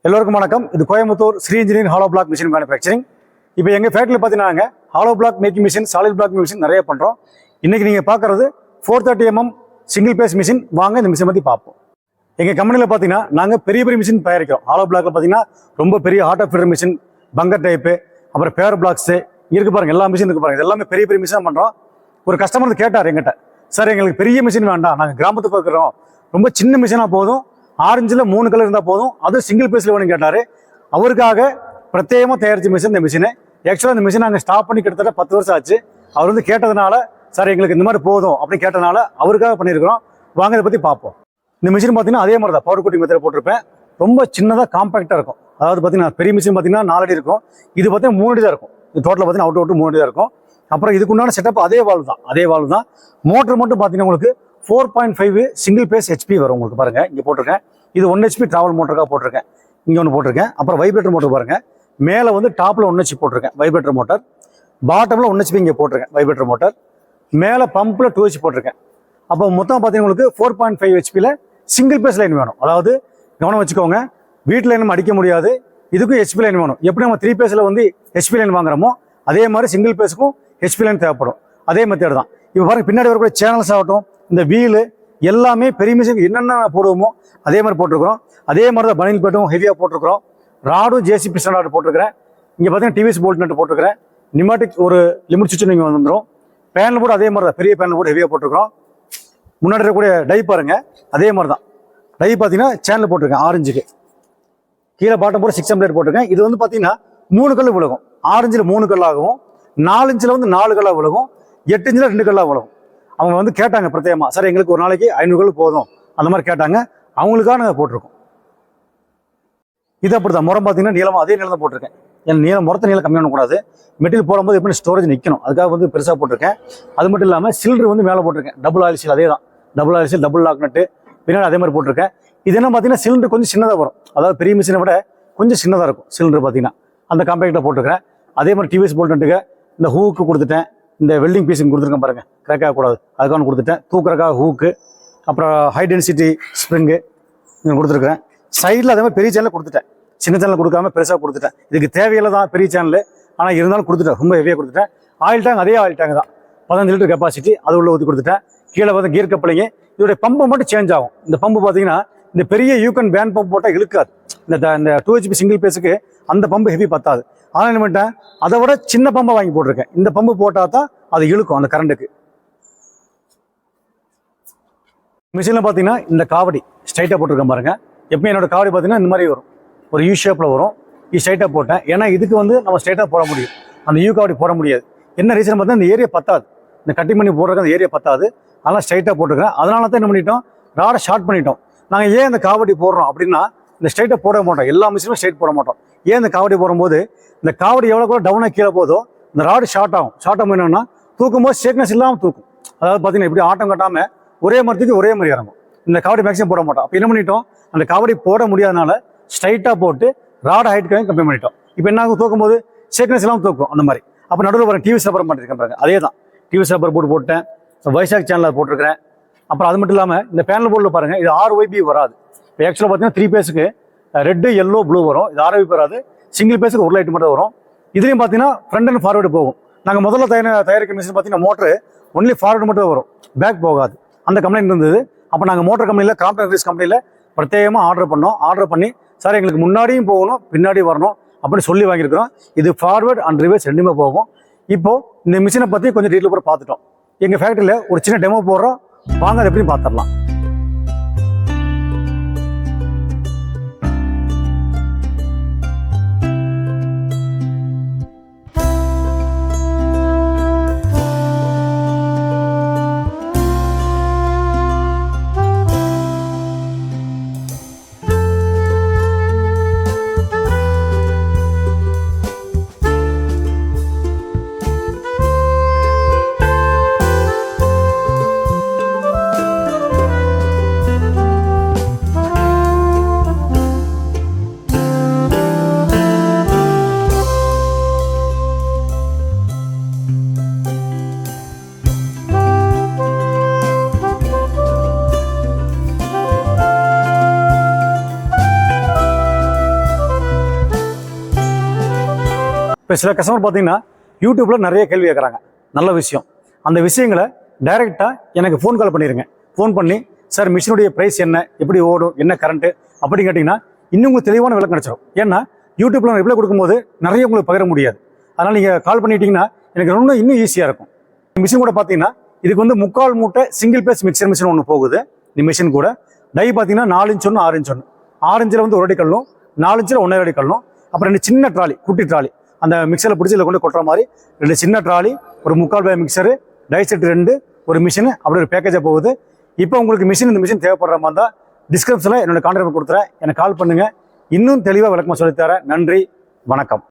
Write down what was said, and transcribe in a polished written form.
எல்லோருக்கும் வணக்கம். இது Coimbatore Sri engineering hollow block machine manufacturing. இப்போ எங்கள் ஃபேக்ட்ரியில் பார்த்தீங்கன்னா hollow block making machine, solid block machine நிறைய பண்ணுறோம். இன்றைக்கி நீங்கள் பார்க்குறது 430 mm சிங்கிள் பேஸ் மிஷின். வாங்க இந்த மிஷின் பற்றி பார்ப்போம். எங்கள் கம்பெனியில் பார்த்தீங்கன்னா நாங்கள் பெரிய பெரிய மிஷின் தயாரிக்கிறோம். ஹாலோ பிளாக்ல பார்த்தீங்கன்னா ரொம்ப பெரிய ஹாட் அப் ஃபில்டர் மிஷின், பங்கர் டைப்பு, அப்புறம் பேர் பிளாக்ஸு இருக்கு பாருங்க. எல்லா மிஷின் இருக்கு பாருங்க. இது எல்லாமே பெரிய பெரிய மிஷின் பண்ணுறோம். ஒரு கஸ்டமர் கேட்டார் எங்கிட்ட, சார் எங்களுக்கு பெரிய மிஷின் வேண்டாம், நாங்கள் கிராமத்துக்கு இருக்கிறோம், ரொம்ப சின்ன மிஷினாக போதும், ஆரஞ்சில் 3 கலர் இருந்தால் போதும், அது சிங்கிள் பேஸில் வேணும்னு கேட்டார். அவருக்காக பிரத்யேகமாக தயாரித்த மிஷின் இந்த மிஷினை. ஆக்சுவலாக இந்த மிஷின் நாங்கள் ஸ்டாப் பண்ணி கிட்டத்தட்ட 10 வருஷம் ஆச்சு. அவர் வந்து கேட்டதுனால, சார் எங்களுக்கு இந்த மாதிரி போதும் அப்படின்னு கேட்டதுனால அவருக்காக பண்ணியிருக்கிறோம். வாங்க இதை பற்றி பார்ப்போம். இந்த மிஷின் பார்த்தீங்கன்னா அதே மாதிரி தான் பவர் கோட்டிங் மெத்தட் போட்டிருப்பேன். ரொம்ப சின்னதாக காம்பாக்டாக இருக்கும். அதாவது பார்த்தீங்கன்னா பெரிய மிஷின் பார்த்தீங்கன்னா 4 அடி இருக்கும். இது பார்த்தீங்கன்னா 3 அடி தான் இருக்கும். இது டோட்டலாக பார்த்தீங்கன்னா அவுட் 3 அடி தான் இருக்கும். அப்புறம் இதுக்குண்டான செட்டப் அதே வால்வு தான். மோட்டர் மட்டும் பார்த்தீங்கன்னா உங்களுக்கு 4.5 சிங்கிள் பேஸ் ஹெச்பி வரும். உங்களுக்கு பாருங்க இங்கே போட்டிருக்கேன். இது 1 HP டிராவல் மோட்டருக்காக போட்டிருக்கேன். இங்கே ஒன்று போட்டிருக்கேன். அப்புறம் வைப்ரேட்டர் மோட்டர் பாருங்க. மேலே வந்து டாப்பில் 1 HP போட்டிருக்கேன் வைப்ரேட்டர் மோட்டர். பாட்டமில் 1 HP இங்கே போட்டிருக்கேன் வைப்ரேட்டர் மோட்டர். மேலே பம்பில் 2 HP போட்டிருக்கேன். அப்போ மொத்தம் பார்த்தீங்கன்னா உங்களுக்கு 4.5 HPயில் சிங்கிள் பேஸ் லைன் வேணும். அதாவது கவனம் வச்சுக்கோங்க, வீட்டு லைனும் அடிக்க முடியாது, இதுக்கும் ஹெச்பி லைன் வேணும். எப்படி நம்ம 3 பேஸில் வந்து ஹெச்பி லைன் வாங்குறோமோ அதே மாதிரி சிங்கிள் பேஸுக்கும் ஹெச்பி லைன் தேவைப்படும். அதே மெத்தட் தான். இப்போ பாருங்க, பின்னாடி வரக்கூடிய சேனல்ஸ் ஆகட்டும், இந்த வீலு எல்லாமே பெரிய மிஷின் என்னென்ன போடுவோமோ அதே மாதிரி போட்டிருக்கிறோம். அதே மாதிரி தான் பனியல் பேட்டும் ஹெவியாக போட்டிருக்கிறோம். ராடும் ஜேசிபி ஸ்டாண்டர்ட் போட்டிருக்கிறேன். இங்கே பார்த்தீங்கன்னா டிவிஎஸ் போல்ட் நட்டு போட்டிருக்கிறேன். நிமாட்டிக் ஒரு லிமிட் சுவிட்ச் நீங்கள் வந்துடும். பேனல் போர்டு அதே மாதிரி தான், பெரிய பேனல் போர்டு ஹெவியாக போட்டிருக்கிறோம். முன்னாடி இருக்கக்கூடிய டை பாருங்க, அதே மாதிரி தான். டை பார்த்தீங்கன்னா சேனல் போட்டிருக்கேன் ஆரஞ்சுக்கு. கீழே பாட்டம் போட்டு 6 பிளேட் போட்டிருக்கேன். இது வந்து பார்த்தீங்கன்னா 3 கல் விலகும். ஆரஞ்சில் 3 கல்லாகவும், 4 இன்ச்சில் வந்து 4 கல்லாக விலகும், 8 இன்ச்சில் 2 கல்லாக விலகும். அவங்க வந்து கேட்டாங்க பிரத்யேகமாக, சார் எங்களுக்கு ஒரு நாளைக்கு 500 கல் போதும் அந்த மாதிரி கேட்டாங்க. அவங்களுக்காக நாங்கள் போட்டிருக்கோம். இது அப்படி தான். முறம் பார்த்தீங்கன்னா நீளமாக அதே நீளம் தான் போட்டிருக்கேன். ஏன்னா முறத்தை நீளம் கம்மியாக பண்ணக்கூடாது. மெட்டீரியல் போடும்போது எப்படி ஸ்டோரேஜ் நிற்கணும், அதுக்காக வந்து பெருசாக போட்டிருக்கேன். அது மட்டும் இல்லாமல் சிலிண்டர் வந்து மேலே போட்டிருக்கேன். டபுள் ஆயில் சீல், அதே தான் double oil seal, double lock nut பின்னாடி அதே மாதிரி போட்டிருக்கேன். இது என்ன பார்த்தீங்கன்னா சிலிண்டர் கொஞ்சம் சின்னதாக வரும். அதாவது பெரிய மிஷினை விட கொஞ்சம் சின்னதாக இருக்கும் சிலிண்டர் பார்த்தீங்கன்னா. அந்த காம்பேக்டில் போட்டிருக்கிறேன். அதே மாதிரி டிவிஎஸ் போல்ட் நட்டுக்கு இந்த ஹூக்கு கொடுத்துட்டேன். இந்த வெல்டிங் பீஸுங்க கொடுத்துருக்கேன் பாருங்கள், கிராக் ஆகக்கூடாது அதுக்காக கொடுத்துட்டேன். தூக்குறக்காக ஹூக்கு, அப்புறம் ஹை டென்சிட்டி ஸ்ப்ரிங்கு இங்கே கொடுத்துருக்குறேன். சைடில் அதே மாதிரி பெரிய சேனலில் கொடுத்துட்டேன். சின்ன சேனல் கொடுக்காம பெருசாக கொடுத்துட்டேன். இதுக்கு தேவையில்லை தான் பெரிய சேனல், ஆனால் இருந்தாலும் கொடுத்துட்டேன். ரொம்ப ஹெவியாக கொடுத்துட்டேன். ஆயில் டேங்க் அதே ஆயில் டேங்க் தான், 15 லிட்டர் கெப்பாசிட்டி, அது உள்ள ஊற்றி கொடுத்துட்டேன். கீழே பார்த்து கியர் கப்பலிங்க. இதோடைய பம்பை மட்டும் சேஞ்ச் ஆகும். இந்த பம்பு பார்த்தீங்கன்னா இந்த பெரிய யூகன் வேன் பம்ப் போட்டால் இழுக்காது. இந்த 2 HP சிங்கிள் பேஸுக்கு அந்த பம்பு ஹெவி பத்தாது. ஆனால் என்ன பண்ணிட்டேன், அதை விட சின்ன பம்பை வாங்கி போட்டிருக்கேன். இந்த பம்பு போட்டால் தான் அது இழுக்கும் அந்த கரண்ட்டுக்கு. மிஷினில் பார்த்தீங்கன்னா இந்த காவடி ஸ்ட்ரைட்டாக போட்டிருக்கேன் பாருங்க. எப்பயும் என்னோட காவடி பார்த்தீங்கன்னா இந்த மாதிரி வரும், ஒரு யூ ஷேப்பில் வரும். ஸ்ட்ரைட்டாக போட்டேன். ஏன்னா இதுக்கு வந்து நம்ம ஸ்ட்ரைட்டாக போட முடியும், அந்த யூ காவடி போட முடியாது. என்ன ரீசன் பார்த்தீங்கன்னா இந்த ஏரியா பத்தாது, இந்த கட்டிங் பண்ணி போடுறதுக்கு அந்த ஏரியா பத்தாது. அதெல்லாம் ஸ்ட்ரைட்டாக போட்டுக்கிறேன். அதனால தான் என்ன பண்ணிட்டோம், ராடை ஷார்ட் பண்ணிட்டோம். நாங்கள் ஏன் இந்த காவடி போடுறோம் அப்படின்னா, இந்த ஸ்ட்ரைட்டாக போட மாட்டோம். எல்லா மிஷினும் ஸ்ட்ரைட் போட மாட்டோம். ஏன் இந்த காவடி போடும்போது இந்த காவடி எவ்வளோ கூட டவுனாக கீழே போதோ இந்த ராடு ஷார்ட் ஆகும். ஷார்ட் ஆகும் என்னன்னா, தூக்கும் போது ஷேக்னஸ் இல்லாமல் தூக்கும். அதாவது பார்த்தீங்கன்னா இப்படி ஆட்டம் கட்டாமல் ஒரே மரத்துக்கு ஒரே மாதிரி இறங்கும். இந்த காவடி மேக்ஸிமம் போட மாட்டோம். அப்போ என்ன பண்ணிட்டோம், அந்த காவடி போட முடியாதனால ஸ்ட்ரைட்டாக போட்டு ராடு ஹைட்டுக்காக கம்மி பண்ணிட்டோம். இப்போ என்ன ஆகும், தூக்கும் போது ஷேக்னஸ் இல்லாமல் தூக்கும் அந்த மாதிரி. அப்போ நடுவில் வர டிவி ரப்பர் பண்ணிருக்கேன் பாருங்க, அதே தான் டிவி ரப்பர் போட்டு போட்டேன். வைசாக் சேனலில் போட்டிருக்கிறேன். அப்புறம் அது மட்டும் இல்லாமல் இந்த பேனல் போர்டில் பாருங்கள், இது RYB வராது. இப்போ ஆக்சுவலாக பார்த்தீங்கன்னா 3 பேஸுக்கு ரெட்டு எல்லோ ப்ளூ வரும். இது RYB வராது. சிங்கிள் பேஸுக்கு ஒரு லைட் மட்டும் வரும். இதுலேயும் பார்த்தீங்கன்னா ஃப்ரண்ட் அண்ட் ஃபார்வர்டு போகும். நாங்கள் முதல்ல தயாரிக்க மிஷின் பார்த்தீங்கன்னா மோட்ரு ஒன்லி ஃபார்வர்டு மட்டும் வரும், பேக் போகாது. அந்த கம்ப்ளைண்ட் இருந்தது. அப்போ நாங்கள் மோட்டர் கம்பெனியில், கிராம்ப்டன் கிரீஸ் கம்பெனியில் பிரத்யேகமாக ஆர்டர் பண்ணோம். ஆர்டர் பண்ணி, சார் எங்களுக்கு முன்னாடியும் போகணும் பின்னாடி வரணும் அப்படின்னு சொல்லி வாங்கியிருக்கிறோம். இது ஃபார்வர்ட் அண்ட் ரிவர்ஸ் ரெண்டுமே போகும். இப்போது இந்த மிஷினை பற்றி கொஞ்சம் டீட்டெயில் கூட பார்த்துட்டோம். எங்கள் ஃபேக்ட்ரியில் ஒரு சின்ன டெமோ போடுறோம், வாங்க அதை எப்படின்னு பார்த்துடலாம். இப்போ சில கஸ்டமர் பார்த்தீங்கன்னா யூடியூப்பில் நிறைய கேள்வி கேட்குறாங்க. நல்ல விஷயம். அந்த விஷயங்களை டைரெக்டாக எனக்கு ஃபோன் கால் பண்ணிடுங்க. ஃபோன் பண்ணி சார் மிஷினுடைய ப்ரைஸ் என்ன, எப்படி ஓடும், என்ன கரண்ட்டு அப்படின்னு கேட்டிங்கன்னா இன்னும் உங்களுக்கு தெளிவான விளக்கம் கிடச்சிடும். ஏன்னா யூடியூப்பில் ரிப்ளை கொடுக்கும்போது நிறைய உங்களுக்கு பகிர முடியாது. அதனால் நீங்கள் கால் பண்ணிட்டீங்கன்னா எனக்கு இன்னும் ஈஸியாக இருக்கும். மிஷின் கூட பார்த்தீங்கன்னா இதுக்கு வந்து 3/4 மூட்டை சிங்கிள் பேஸ் மிக்சர் மிஷின் ஒன்று போகுது. இந்த மிஷின் கூட டை பார்த்தீங்கன்னா 4 இன்ச் ஒன்று 6 இன்ச் ஒன்று, 6 இன்ச்சில் வந்து 1 அடி கல்லும் 4 இன்ச்சில் 1.5 அடி கல்லும், அப்புறம் 2 சின்ன ட்ராலி, குட்டி ட்ராலி, அந்த மிக்சரில் பிடிச்சி இதில் கொண்டு கொட்டுற மாதிரி 2 சின்ன ட்ராலி, ஒரு 3/4 பாய் மிக்சரு, டை செட் 2, ஒரு மிஷின், அப்படி ஒரு பேக்கேஜாக போகுது. இப்போ உங்களுக்கு இந்த மிஷின் தேவைப்படுற மாதிரி தான் டிஸ்கிரிப்ஷனில் என்னோட கான்டாக்ட் கொடுத்துறேன். எனக்கு கால் பண்ணுங்கள். இன்னும் தெளிவாக விளக்கமாக சொல்லித்தரேன். நன்றி, வணக்கம்.